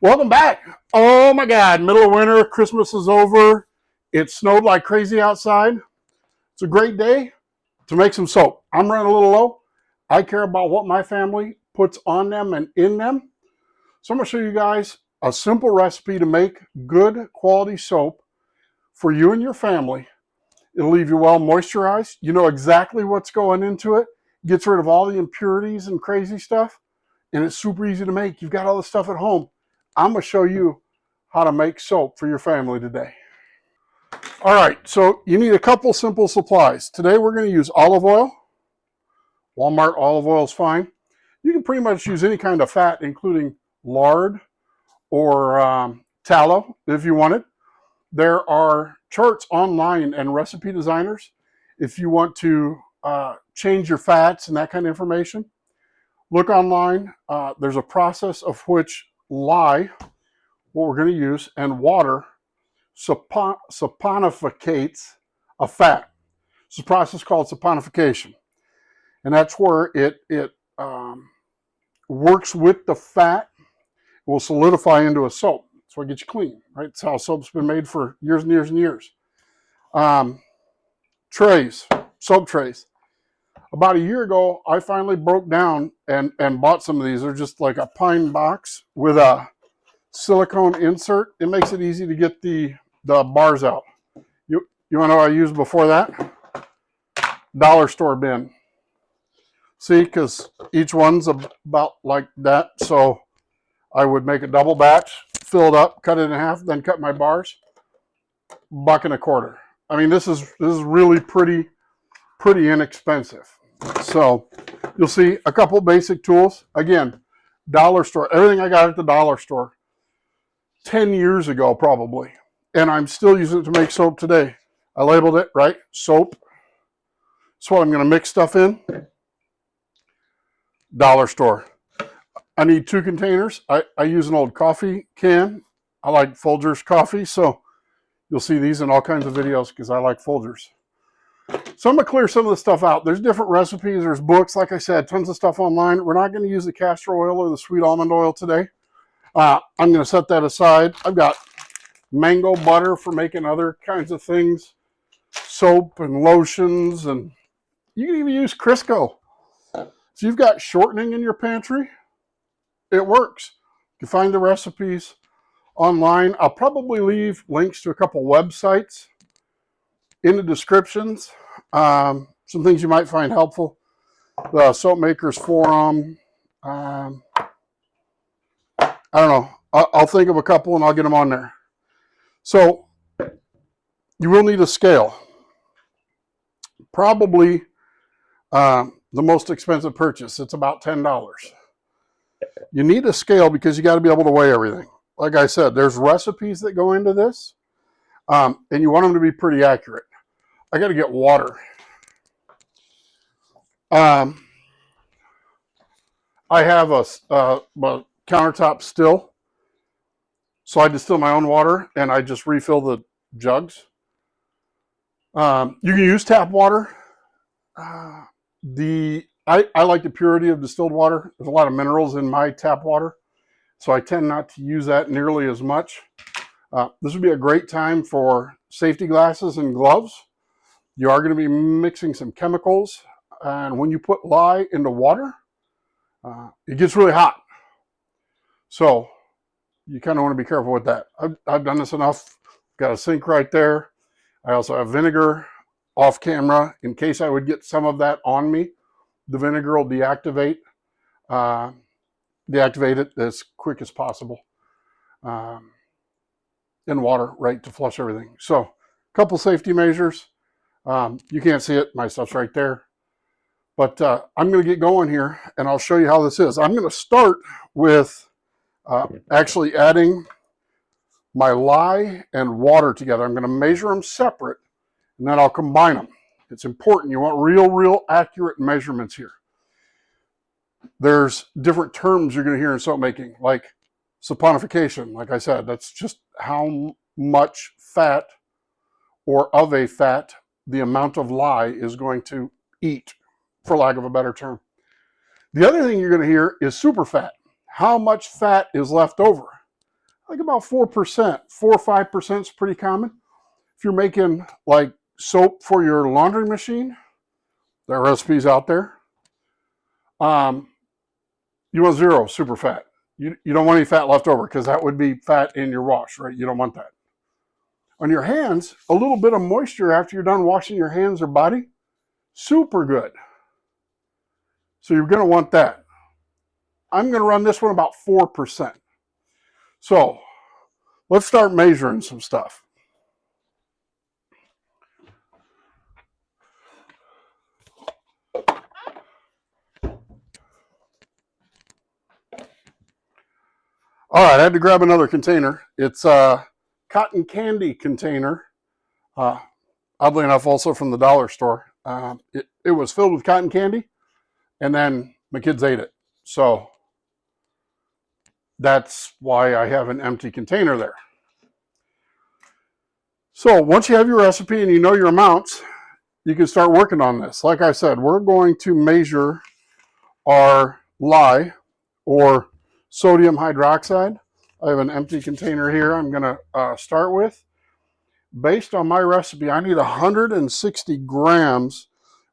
Welcome back. Oh my God, middle of winter, Christmas is over. It snowed like crazy outside. It's a great day to make some soap. I'm running a little low. I care about what my family puts on them and in them. So I'm going to show you guys a simple recipe to make good quality soap for you and your family. It'll leave you well moisturized. You know exactly what's going into it. Gets rid of all the impurities and crazy stuff. And it's super easy to make. You've got all the stuff at home. I'm going to show you how to make soap for your family today. All right, so you need a couple simple supplies. Today we're going to use olive oil. Walmart olive oil is fine. You can pretty much use any kind of fat, including lard or tallow if you want it. There are charts online and recipe designers if you want to change your fats and that kind of information. Look online. There's a process of which lye, what we're going to use, and water saponificates a fat. It's a process called saponification. And that's where it works with the fat. It will solidify into a soap. That's what gets you clean, right? That's how soap's been made for years and years and years. Trays, soap trays. About a year ago, I finally broke down and bought some of these. They're just like a pine box with a silicone insert. It makes it easy to get the bars out. You want to know what I used before that? Dollar store bin. See, because each one's about like that. So I would make a double batch, fill it up, cut it in half, then cut my bars. $1.25. I mean, this is really pretty inexpensive. So you'll see a couple basic tools. Again, dollar store. Everything I got at the dollar store 10 years ago probably. And I'm still using it to make soap today. I labeled it, right? Soap. That's what I'm going to mix stuff in. Dollar store. I need 2 containers. I use an old coffee can. I like Folgers coffee, so you'll see these in all kinds of videos because I like Folgers. So I'm going to clear some of the stuff out. There's different recipes. There's books. Like I said, tons of stuff online. We're not going to use the castor oil or the sweet almond oil today. I'm going to set that aside. I've got mango butter for making other kinds of things. Soap and lotions. And you can even use Crisco. If you've got shortening in your pantry, it works. You can find the recipes online. I'll probably leave links to a couple websites in the descriptions. Some things you might find helpful. The Soap Makers Forum. I don't know. I'll think of a couple and I'll get them on there. So you will need a scale. Probably the most expensive purchase. It's about $10. You need a scale because you got to be able to weigh everything. Like I said, there's recipes that go into this, and you want them to be pretty accurate. I got to get water. I have a countertop still, so I distill my own water, and I just refill the jugs. You can use tap water. I like the purity of distilled water. There's a lot of minerals in my tap water, so I tend not to use that nearly as much. This would be a great time for safety glasses and gloves. You are going to be mixing some chemicals, and when you put lye into water, it gets really hot. So you kind of want to be careful with that. I've done this enough. Got a sink right there. I also have vinegar off camera in case I would get some of that on me. The vinegar will deactivate it as quick as possible in water, right, to flush everything. So a couple safety measures. You can't see it. My stuff's right there. But I'm going to get going here, and I'll show you how this is. I'm going to start with actually adding my lye and water together. I'm going to measure them separate, and then I'll combine them. It's important. You want real accurate measurements here. There's different terms you're going to hear in soap making, like saponification. Like I said, that's just how much fat or of a fat the amount of lye is going to eat, for lack of a better term. The other thing you're going to hear is superfat. How much fat is left over? like about 4%. 4 or 5% is pretty common. If you're making like soap for your laundry machine, there are recipes out there. You want 0 super fat. You don't want any fat left over because that would be fat in your wash, right? You don't want that. On your hands, a little bit of moisture after you're done washing your hands or body, super good. So you're going to want that. I'm going to run this one about 4%. So let's start measuring some stuff. All right, I had to grab another container. It's a cotton candy container. Oddly enough, also from the dollar store. It was filled with cotton candy, and then my kids ate it. So that's why I have an empty container there. So once you have your recipe and you know your amounts, you can start working on this. Like I said, we're going to measure our lye or sodium hydroxide. I have an empty container here I'm going to start with. Based on my recipe, I need 160 grams.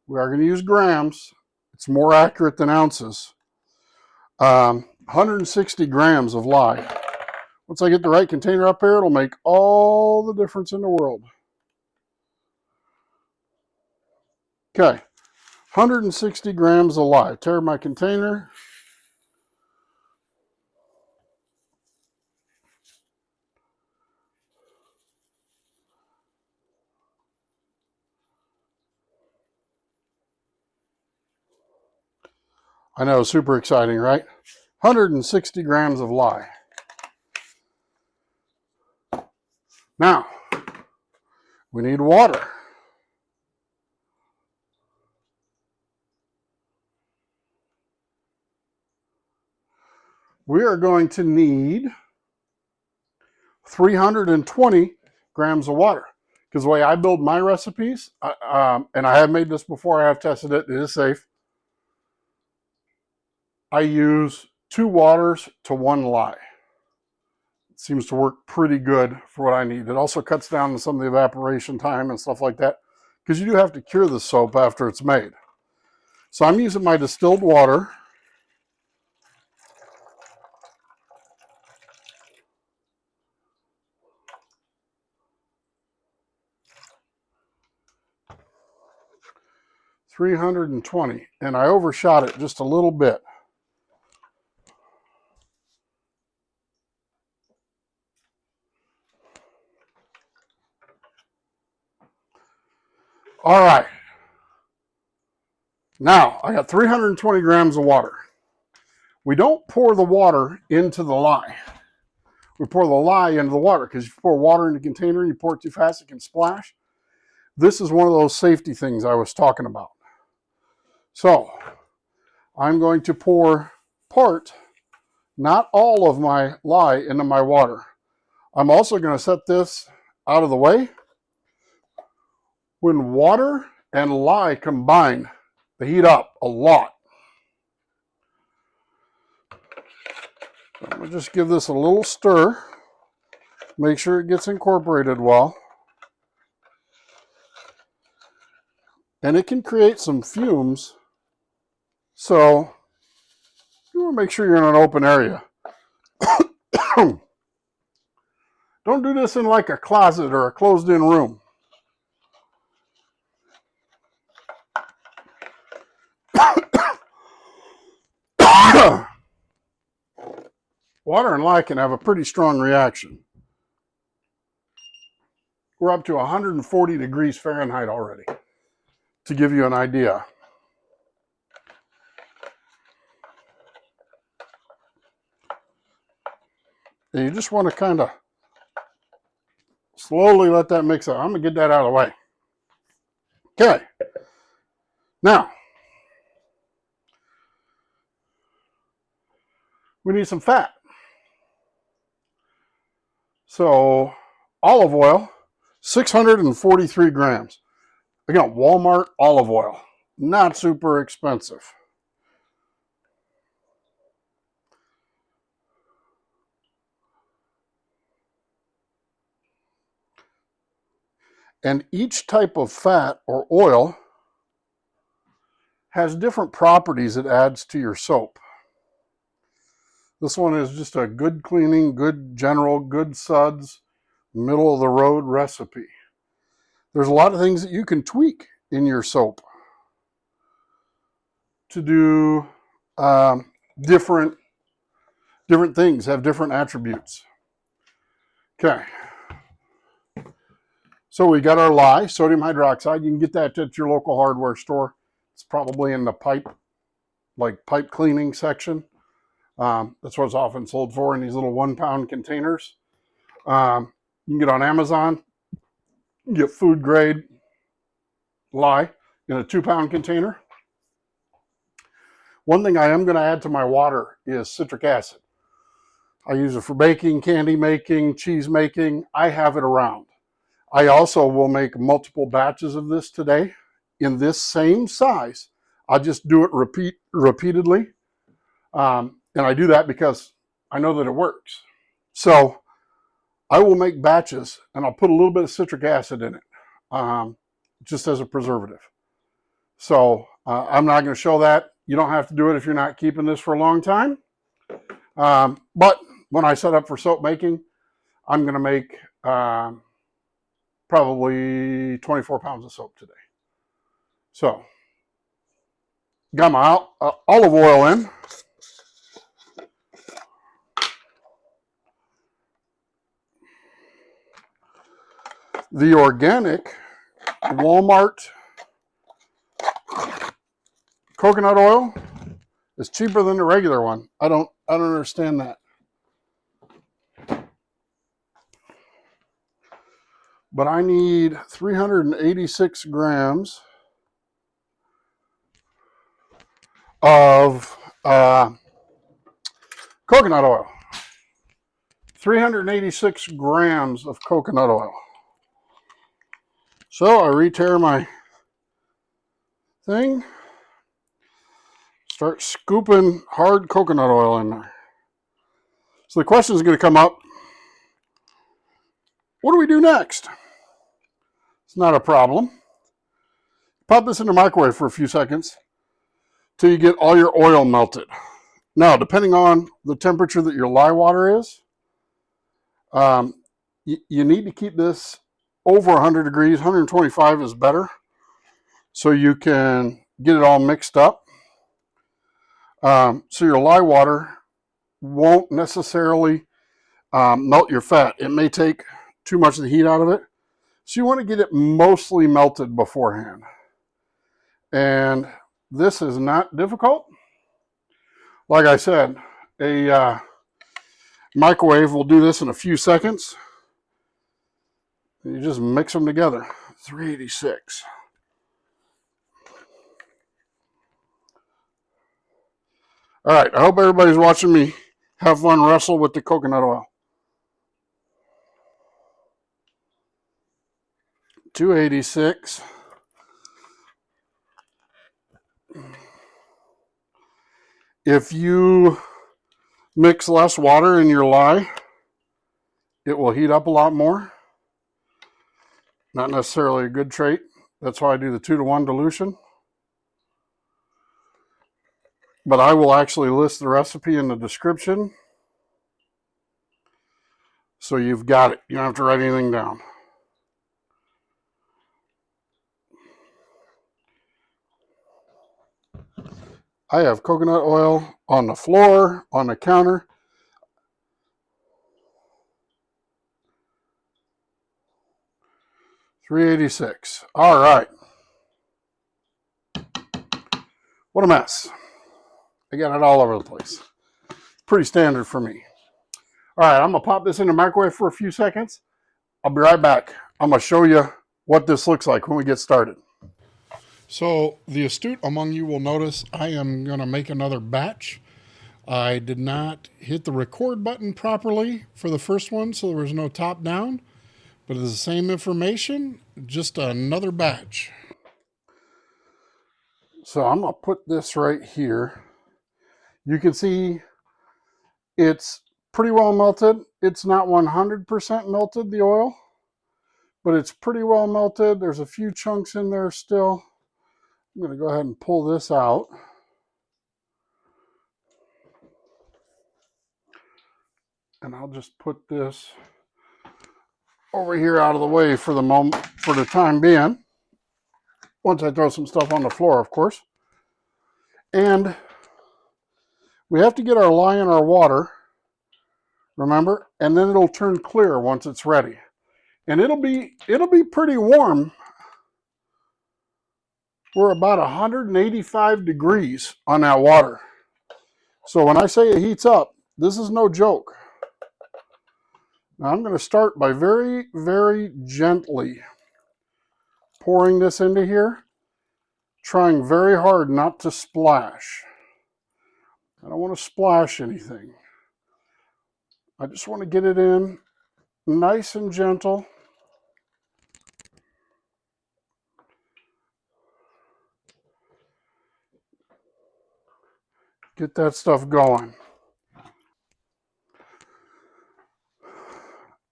We are going to use grams. It's more accurate than ounces. 160 grams of lye. Once I get the right container up here, it'll make all the difference in the world. Okay, 160 grams of lye. Tear my container. I know, super exciting, right? 160 grams of lye. Now, we need water. We are going to need 320 grams of water. Because the way I build my recipes, and I have made this before, I have tested it, it is safe. I use 2 waters to 1 lye. It seems to work pretty good for what I need. It also cuts down on some of the evaporation time and stuff like that, because you do have to cure the soap after it's made. So I'm using my distilled water. $320, and I overshot it just a little bit. All right. Now, I got 320 grams of water. We don't pour the water into the lye. We pour the lye into the water, because if you pour water in the container and you pour it too fast, it can splash. This is one of those safety things I was talking about. So I'm going to pour part, not all of my lye, into my water. I'm also going to set this out of the way. When water and lye combine, they heat up a lot. So I'm going to just give this a little stir. Make sure it gets incorporated well. And it can create some fumes. So you want to make sure you're in an open area. Don't do this in like a closet or a closed-in room. Water and lye can have a pretty strong reaction. We're up to 140 degrees Fahrenheit already, to give you an idea. And you just want to kind of slowly let that mix up. I'm going to get that out of the way. Okay. Now, we need some fat. So, olive oil, 643 grams. Again, Walmart olive oil. Not super expensive. And each type of fat or oil has different properties it adds to your soap. This one is just a good cleaning, good general, good suds, middle of the road recipe. There's a lot of things that you can tweak in your soap to do different things, have different attributes. Okay. So we got our lye, sodium hydroxide. You can get that at your local hardware store. It's probably in the pipe cleaning section. That's what it's often sold for, in these little 1 pound containers. You can get on Amazon. You get food grade lye in a 2 pound container. One thing I am going to add to my water is citric acid. I use it for baking, candy making, cheese making. I have it around. I also will make multiple batches of this today in this same size. I'll just do it repeatedly. And I do that because I know that it works. So I will make batches and I'll put a little bit of citric acid in it, just as a preservative. So I'm not going to show that. You don't have to do it if you're not keeping this for a long time. But when I set up for soap making, I'm going to make probably 24 pounds of soap today. So got my olive oil in. The organic Walmart coconut oil is cheaper than the regular one. I don't understand that. But I need 386 grams of coconut oil. 386 grams of coconut oil. So I re-tear my thing. Start scooping hard coconut oil in there. So the question is going to come up, what do we do next? It's not a problem. Pop this in the microwave for a few seconds till you get all your oil melted. Now, depending on the temperature that your lye water is, you need to keep this over 100 degrees. 125 is better, so you can get it all mixed up. So your lye water won't necessarily melt your fat. It may take too much of the heat out of it. So you want to get it mostly melted beforehand. And this is not difficult. Like I said, a microwave will do this in a few seconds. You just mix them together. 386. All right, I hope everybody's watching me have fun wrestle with the coconut oil. 286. If you mix less water in your lye, it will heat up a lot more. Not necessarily a good trait. That's why I do the 2-to-1 dilution. But I will actually list the recipe in the description. So you've got it. You don't have to write anything down. I have coconut oil on the floor, on the counter. $3.86. All right. What a mess. I got it all over the place. Pretty standard for me. All right, I'm going to pop this in the microwave for a few seconds. I'll be right back. I'm going to show you what this looks like when we get started. So the astute among you will notice I am going to make another batch. I did not hit the record button properly for the first one, so there was no top down, but it's the same information, just another batch. So I'm going to put this right here. You can see it's pretty well melted. It's not 100% melted, the oil, but it's pretty well melted. There's a few chunks in there still. I'm going to go ahead and pull this out. And I'll just put this over here out of the way for the moment, for the time being. Once I throw some stuff on the floor, of course. And we have to get our lye in our water, remember? And then it'll turn clear once it's ready. And it'll be pretty warm. We're about 185 degrees on that water. So when I say it heats up, this is no joke. Now I'm going to start by very, very gently pouring this into here, trying very hard not to splash. I don't want to splash anything. I just want to get it in nice and gentle. Get that stuff going.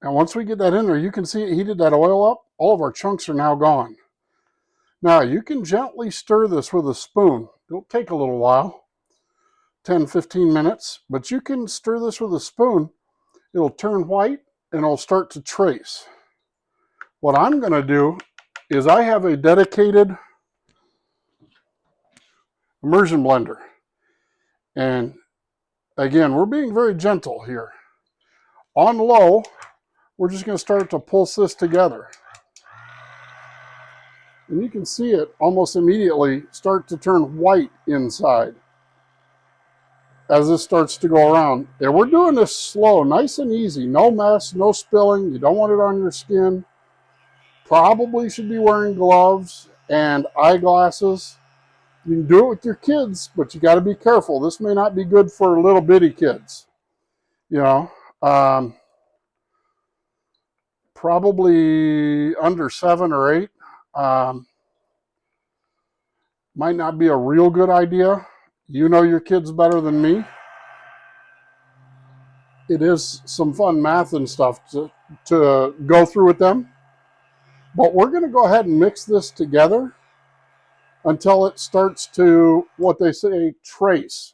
And once we get that in there, you can see it heated that oil up. All of our chunks are now gone. Now you can gently stir this with a spoon. It'll take a little while, 10, 15 minutes, but you can stir this with a spoon. It'll turn white and it'll start to trace. What I'm going to do is I have a dedicated immersion blender. And again, we're being very gentle here. On low, we're just going to start to pulse this together. And you can see it almost immediately start to turn white inside as this starts to go around. And we're doing this slow, nice and easy. No mess, no spilling. You don't want it on your skin. Probably should be wearing gloves and eyeglasses. You can do it with your kids, but you got to be careful. This may not be good for little bitty kids. You know, probably under 7 or 8. Might not be a real good idea. You know your kids better than me. It is some fun math and stuff to go through with them. But we're going to go ahead and mix this together until it starts to, what they say, trace.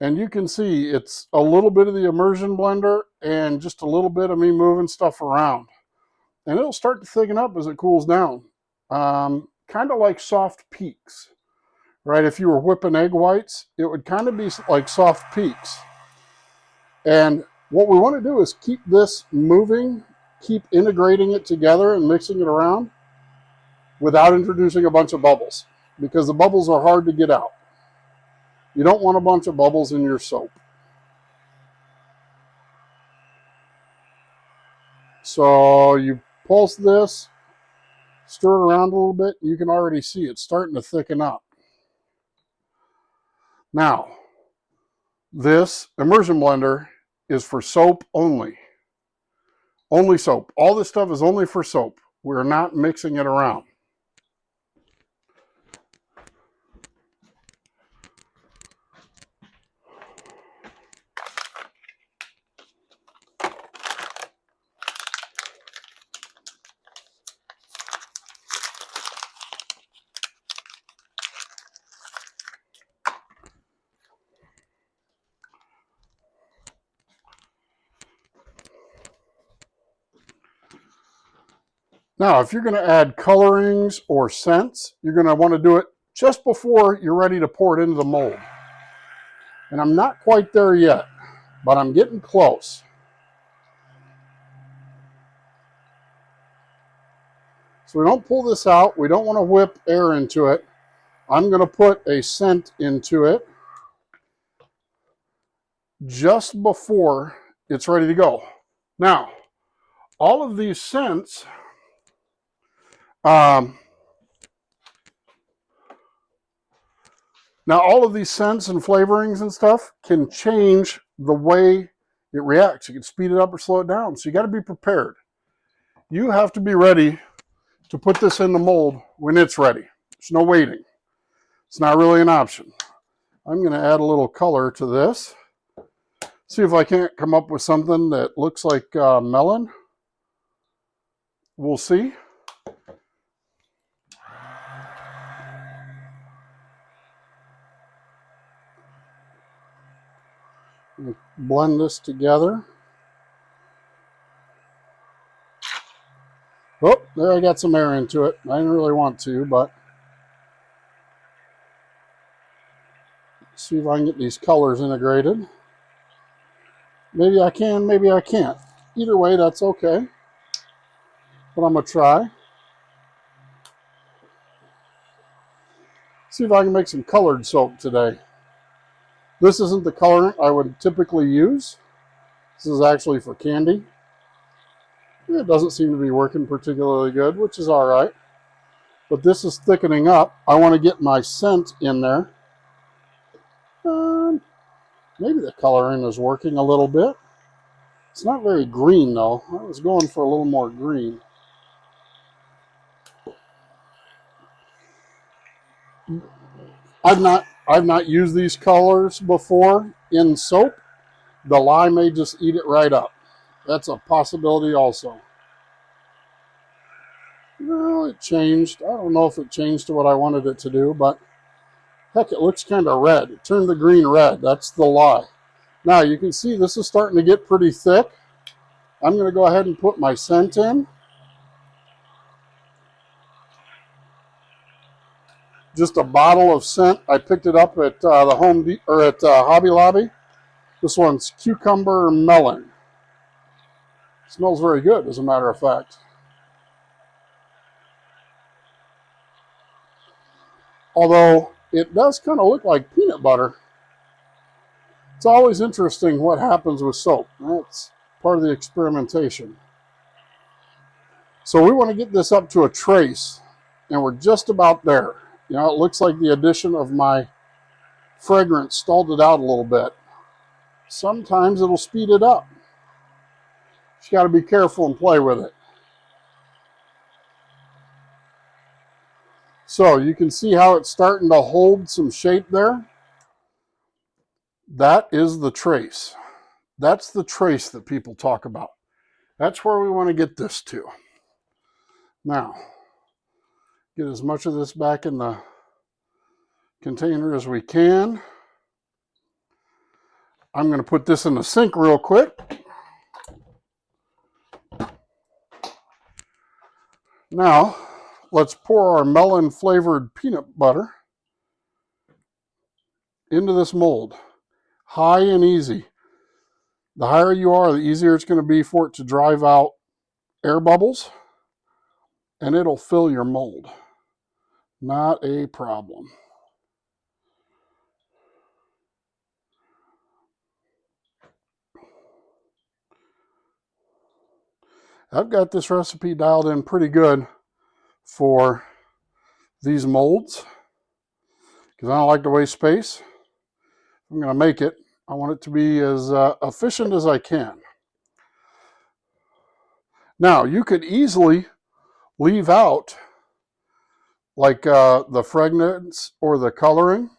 And you can see it's a little bit of the immersion blender and just a little bit of me moving stuff around. And it'll start to thicken up as it cools down. Kind of like soft peaks, right? If you were whipping egg whites, it would kind of be like soft peaks. And what we want to do is keep this moving, keep integrating it together and mixing it around without introducing a bunch of bubbles, because the bubbles are hard to get out. You don't want a bunch of bubbles in your soap. So you pulse this, stir it around a little bit. You can already see it's starting to thicken up. Now, this immersion blender is for soap only. Only soap. All this stuff is only for soap. We're not mixing it around. Now, if you're going to add colorings or scents, you're going to want to do it just before you're ready to pour it into the mold. And I'm not quite there yet, but I'm getting close. So we don't pull this out. We don't want to whip air into it. I'm going to put a scent into it just before it's ready to go. Now, all of these scents, and flavorings and stuff can change the way it reacts. You can speed it up or slow it down. So you got to be prepared. You have to be ready to put this in the mold when it's ready. There's no waiting. It's not really an option. I'm going to add a little color to this. See if I can't come up with something that looks like melon. We'll see. Blend this together. Oh, there I got some air into it. I didn't really want to, but see if I can get these colors integrated. Maybe I can, maybe I can't. Either way, that's okay. But I'm going to try. See if I can make some colored soap today. This isn't the colorant I would typically use. This is actually for candy. It doesn't seem to be working particularly good, which is all right. But this is thickening up. I want to get my scent in there. Maybe the coloring is working a little bit. It's not very green though. I was going for a little more green. I've not used these colors before in soap. The lye may just eat it right up. That's a possibility also. No, it changed. I don't know if it changed to what I wanted it to do, but heck, it looks kind of red. It turned the green red. That's the lye. Now you can see this is starting to get pretty thick. I'm going to go ahead and put my scent in. Just a bottle of scent. I picked it up at Hobby Lobby. This one's cucumber melon. It smells very good, as a matter of fact. Although it does kind of look like peanut butter. It's always interesting what happens with soap. That's part of the experimentation. So we want to get this up to a trace, and we're just about there. You know, it looks like the addition of my fragrance stalled it out a little bit. Sometimes it'll speed it up. You got to be careful and play with it. So you can see how it's starting to hold some shape there. That is the trace. That's the trace that people talk about. That's where we want to get this to. Now, get as much of this back in the container as we can. I'm going to put this in the sink real quick. Now, let's pour our melon flavored peanut butter into this mold. High and easy. The higher you are, the easier it's going to be for it to drive out air bubbles, and it'll fill your mold. Not a problem. I've got this recipe dialed in pretty good for these molds because I don't like to waste space. I'm going to make it. I want it to be as efficient as I can. Now, you could easily leave out like the fragrance or the coloring.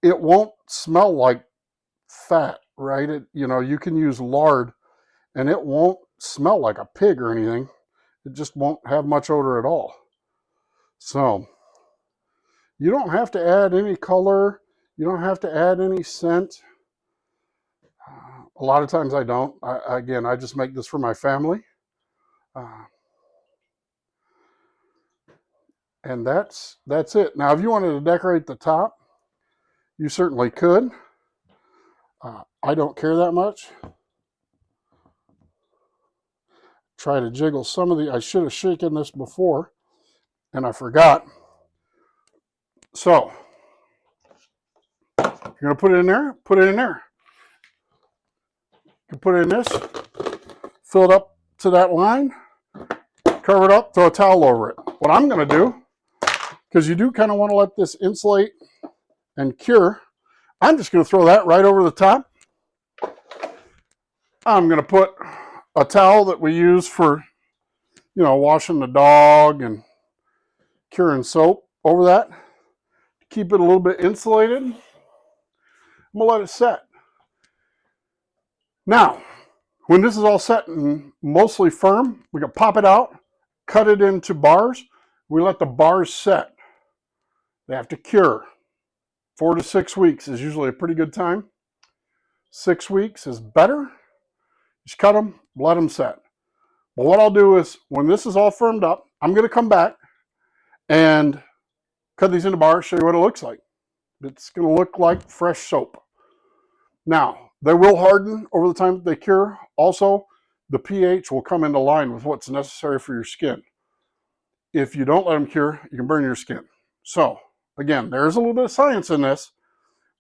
It won't smell like fat, right? You can use lard and it won't smell like a pig or anything. It just won't have much odor at all. So you don't have to add any color. You don't have to add any scent. A lot of times I don't. I just make this for my family. And that's it. Now, if you wanted to decorate the top, you certainly could. I don't care that much. Try to jiggle some of I should have shaken this before, and I forgot. So, you're going to put it in there? Put it in there. You put it in this, fill it up to that line, cover it up, throw a towel over it. What I'm going to do, because you do kind of want to let this insulate and cure, I'm just going to throw that right over the top. I'm going to put a towel that we use for, washing the dog and curing soap over that. Keep it a little bit insulated. I'm going to let it set. Now, When this is all set and mostly firm, we can pop it out, cut it into bars. We let the bars set. They have to cure. 4 to 6 weeks is usually a pretty good time. 6 weeks is better. Just cut them, let them set. But what I'll do is, when this is all firmed up, I'm going to come back and cut these into bars, show you what it looks like. It's going to look like fresh soap. Now, they will harden over the time that they cure. Also, the pH will come into line with what's necessary for your skin. If you don't let them cure, you can burn your skin. So, again, there's a little bit of science in this,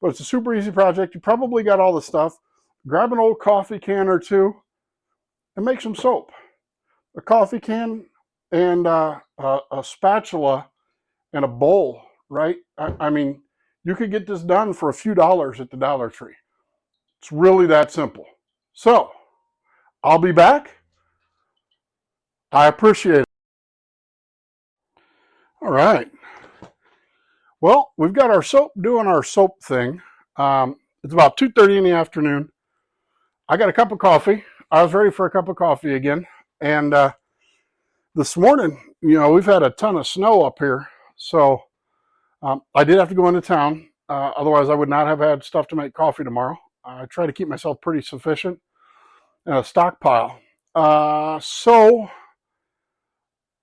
but it's a super easy project. You probably got all the stuff. Grab an old coffee can or two and make some soap. A coffee can and a spatula and a bowl, right? I mean, you could get this done for a few dollars at the Dollar Tree. It's really that simple. So, I'll be back. I appreciate it. All right. Well, we've got our soap doing our soap thing. It's about 2:30 in the afternoon. I got a cup of coffee. I was ready for a cup of coffee again. And this morning, we've had a ton of snow up here. So I did have to go into town. Otherwise, I would not have had stuff to make coffee tomorrow. I try to keep myself pretty sufficient in a stockpile. So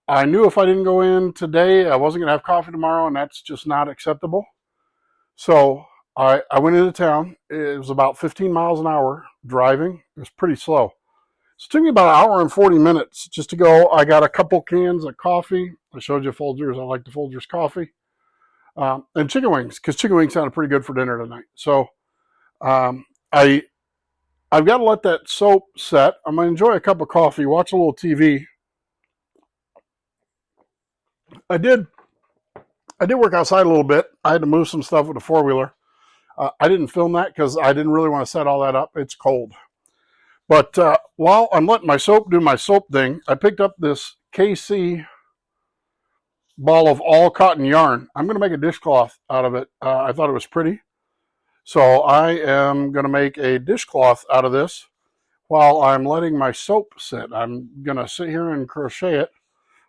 I knew if I didn't go in today, I wasn't going to have coffee tomorrow, and that's just not acceptable. So I went into town. It was about 15 miles an hour driving. It was pretty slow. So it took me about an hour and 40 minutes just to go. I got a couple cans of coffee. I showed you Folgers. I like the Folgers coffee. And chicken wings, because chicken wings sounded pretty good for dinner tonight. So I've got to let that soap set. I'm going to enjoy a cup of coffee, watch a little TV. I did work outside a little bit. I had to move some stuff with a four-wheeler. I didn't film that because I didn't really want to set all that up. It's cold. But while I'm letting my soap do my soap thing, I picked up this KC ball of all cotton yarn. I'm going to make a dishcloth out of it. I thought it was pretty. So I am going to make a dishcloth out of this while I'm letting my soap sit. I'm going to sit here and crochet it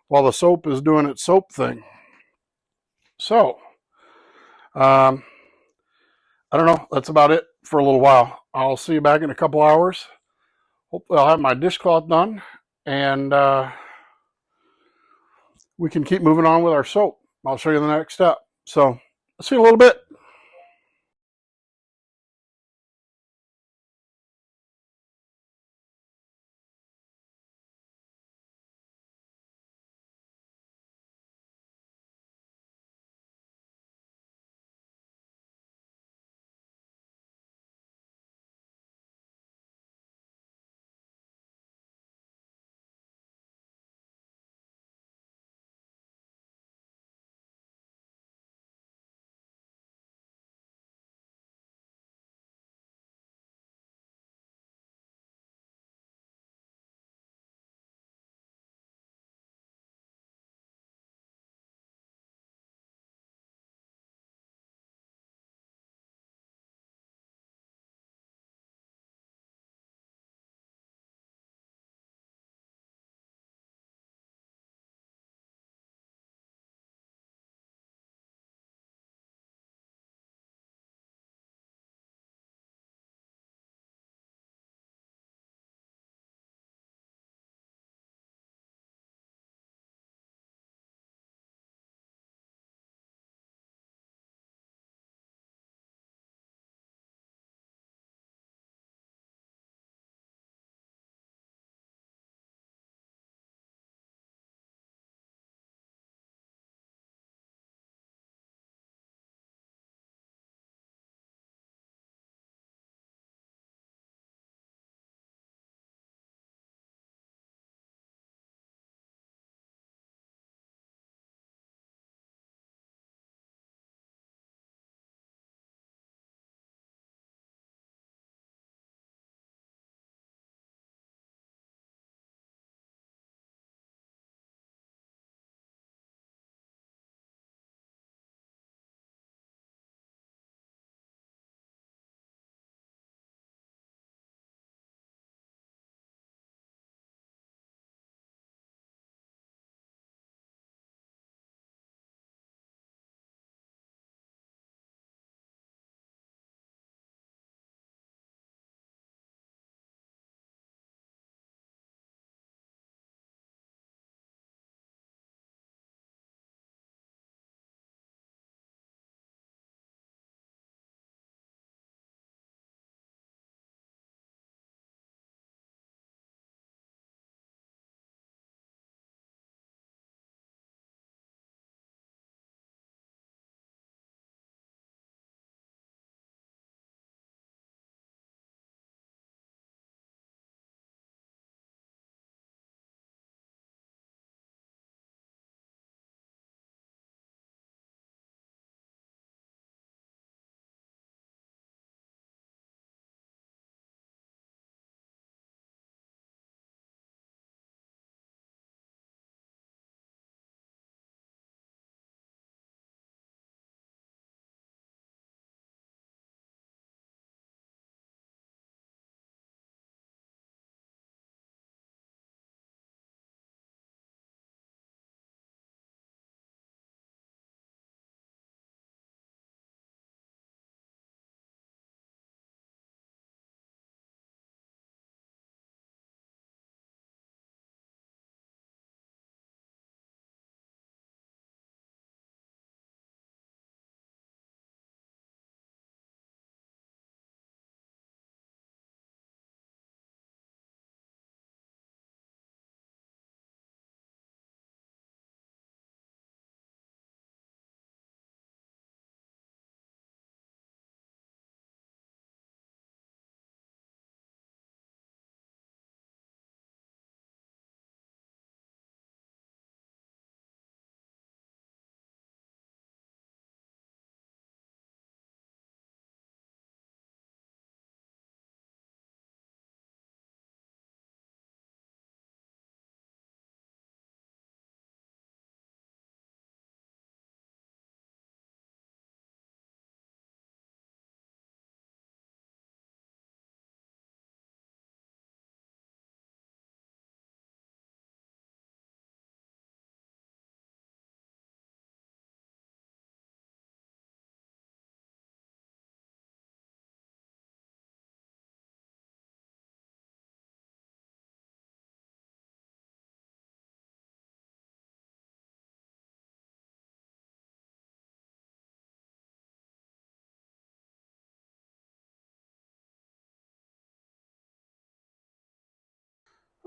while the soap is doing its soap thing. So, I don't know. That's about it for a little while. I'll see you back in a couple hours. Hopefully I'll have my dishcloth done, and we can keep moving on with our soap. I'll show you the next step. So, I'll see you in a little bit.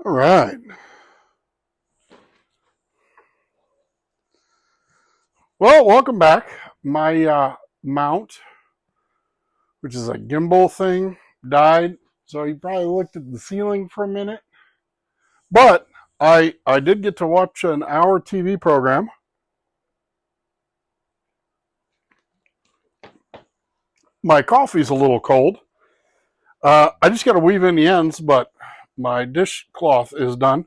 All right. Well, welcome back. My mount, which is a gimbal thing, died. So you probably looked at the ceiling for a minute. But I did get to watch an hour TV program. My coffee's a little cold. I just got to weave in the ends, but my dishcloth is done.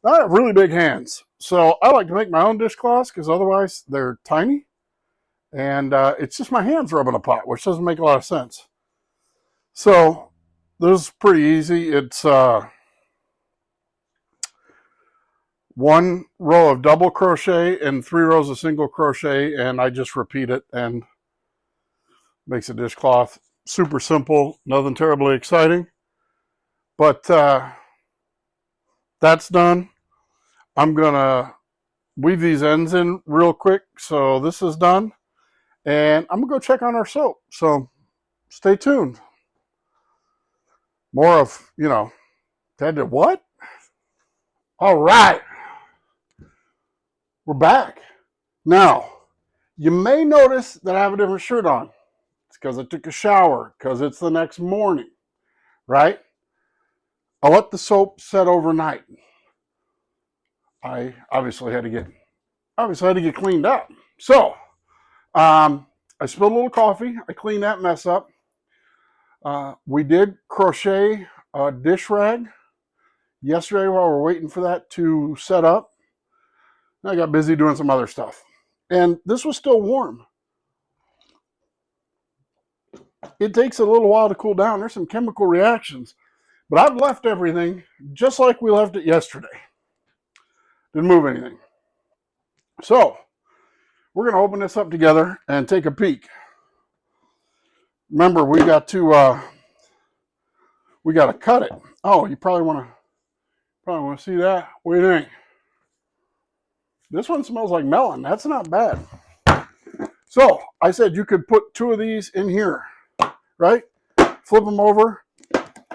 I have really big hands, so I like to make my own dishcloths because otherwise they're tiny, and it's just my hands rubbing a pot, which doesn't make a lot of sense. So this is pretty easy. It's one row of double crochet and 3 rows of single crochet, and I just repeat it and makes a dishcloth. Super simple, nothing terribly exciting, but that's done. I'm gonna weave these ends in real quick. So this is done, and I'm gonna go check on our soap. So stay tuned. More of, Dad did what? All right, we're back. Now, you may notice that I have a different shirt on. It's because I took a shower, because it's the next morning, right? I let the soap set overnight. I obviously had to get cleaned up. So, I spilled a little coffee. I cleaned that mess up. We did crochet a dish rag yesterday while we're waiting for that to set up. I got busy doing some other stuff. And this was still warm. It takes a little while to cool down. There's some chemical reactions. But I've left everything just like we left it yesterday. Didn't move anything. So, we're going to open this up together and take a peek. Remember, we got to cut it. Oh, you probably want to see that. What do you think? This one smells like melon. That's not bad. So I said you could put 2 of these in here, right? Flip them over.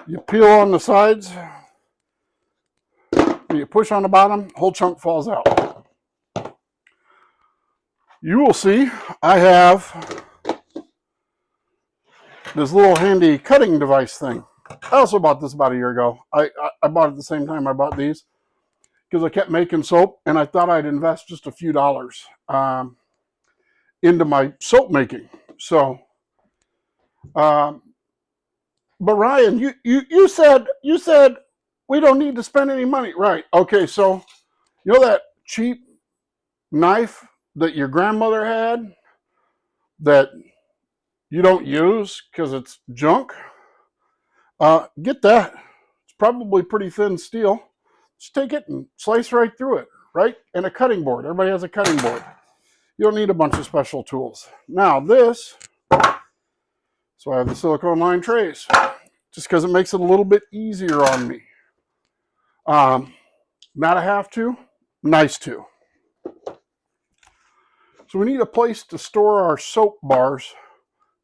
You peel on the sides. You push on the bottom. Whole chunk falls out. You will see I have this little handy cutting device thing. I also bought this about a year ago. I bought it at the same time I bought these because I kept making soap and I thought I'd invest just a few dollars into my soap making. So, but Ryan, you said we don't need to spend any money, right? Okay, so you know that cheap knife that your grandmother had that you don't use because it's junk? Get that. It's probably pretty thin steel. Just take it and slice right through it, right? And a cutting board. Everybody has a cutting board. You don't need a bunch of special tools. Now this, so I have the silicone lined trays, just because it makes it a little bit easier on me. Not a have to, nice to. So we need a place to store our soap bars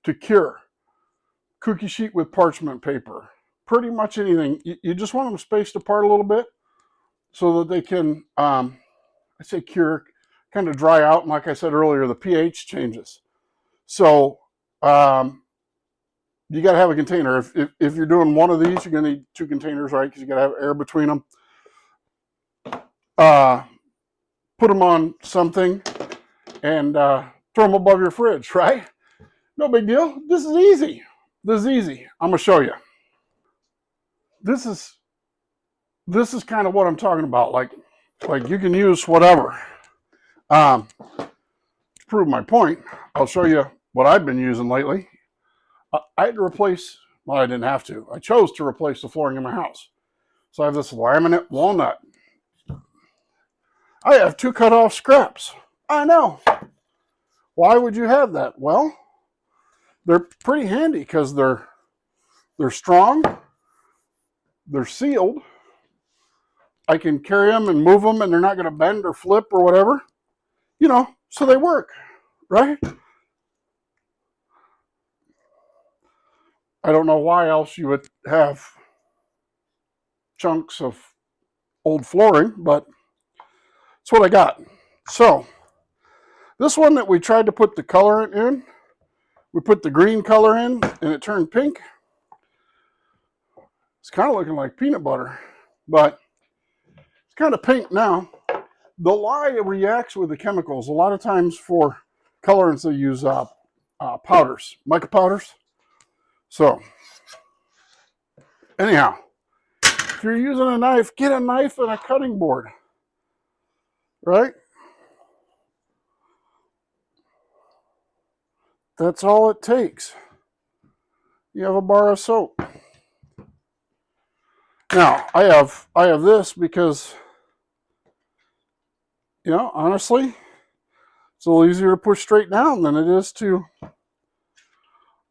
to cure. Cookie sheet with parchment paper. Pretty much anything. You just want them spaced apart a little bit so that they can, I say cure, kind of dry out. And like I said earlier, the pH changes. So you got to have a container. If you're doing one of these, you're going to need 2 containers, right? Because you got to have air between them. Put them on something and throw them above your fridge, right? No big deal. This is easy. I'm going to show you. This is kind of what I'm talking about. Like you can use whatever. To prove my point, I'll show you what I've been using lately. I had to replace, well, I didn't have to. I chose to replace the flooring in my house. So I have this laminate walnut. I have 2 cut off scraps. I know. Why would you have that? Well, they're pretty handy because they're strong, they're sealed. I can carry them and move them and they're not going to bend or flip or whatever. So they work, right? I don't know why else you would have chunks of old flooring, but that's what I got. So this one that we tried to put the colorant in, we put the green color in and it turned pink. It's kind of looking like peanut butter, but it's kind of pink now. The lye reacts with the chemicals. A lot of times for colorants they use powders, mica powders. So anyhow, if you're using a knife, get a knife and a cutting board, right? That's all it takes. You have a bar of soap. Now, I have this because, you know, honestly, it's a little easier to push straight down than it is to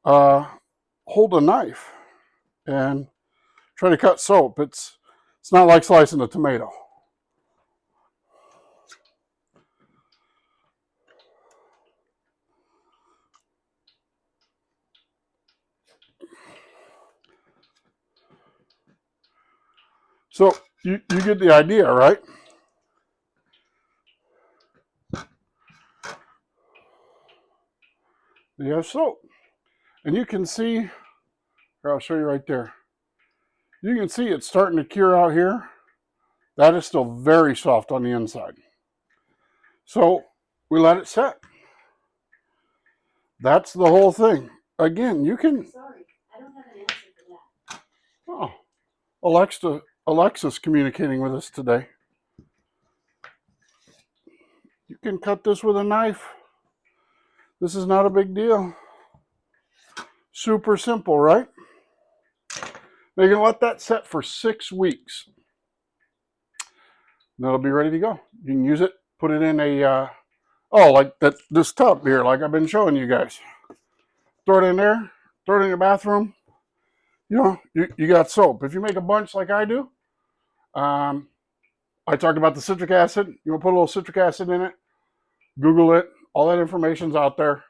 hold a knife and try to cut soap. It's not like slicing a tomato. So you get the idea, right? You have soap. And you can see, here, I'll show you right there. You can see it's starting to cure out here. That is still very soft on the inside. So we let it set. That's the whole thing. Again, you can... Sorry, I don't have an answer for that. Oh, Alexa's communicating with us today. You can cut this with a knife. This is not a big deal. Super simple, right? Now you're going to let that set for 6 weeks. Then it'll be ready to go. You can use it, put it in a, like this tub here, like I've been showing you guys. Throw it in there, throw it in your bathroom. You know, you got soap. If you make a bunch like I do, I talked about the citric acid. You want to put a little citric acid in it. Google it. All that information's out there.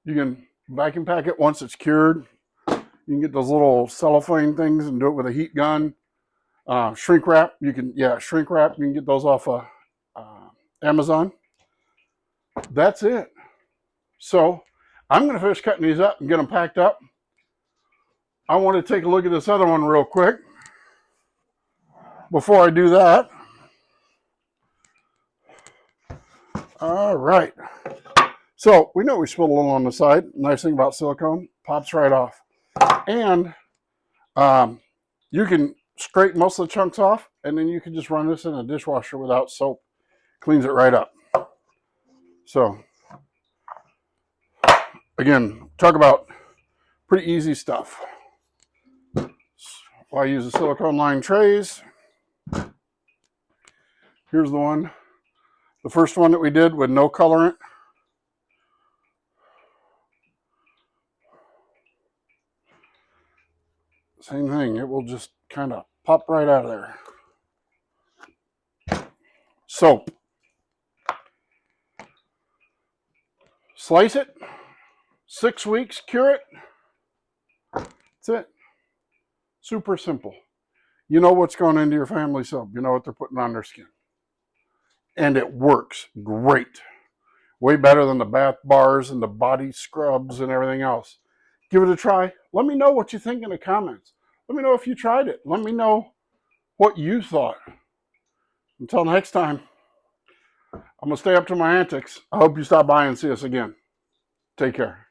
You can vacuum pack it once it's cured. You can get those little cellophane things and do it with a heat gun. Shrink wrap. Shrink wrap. You can get those off of Amazon. That's it. So I'm going to finish cutting these up and get them packed up. I want to take a look at this other one real quick. Before I do that, all right. So we know we spilled a little on the side. Nice thing about silicone, pops right off. And you can scrape most of the chunks off, and then you can just run this in a dishwasher without soap. Cleans it right up. So again, talk about pretty easy stuff. So I use the silicone lined trays. Here's the one. The first one that we did with no colorant. Same thing, it will just kind of pop right out of there. Soap. Slice it, 6 weeks, cure it. That's it. Super simple. You know what's going into your family soap. You know what they're putting on their skin. And it works great. Way better than the bath bars and the body scrubs and everything else. Give it a try. Let me know what you think in the comments. Let me know if you tried it. Let me know what you thought. Until next time, I'm going to stay up to my antics. I hope you stop by and see us again. Take care.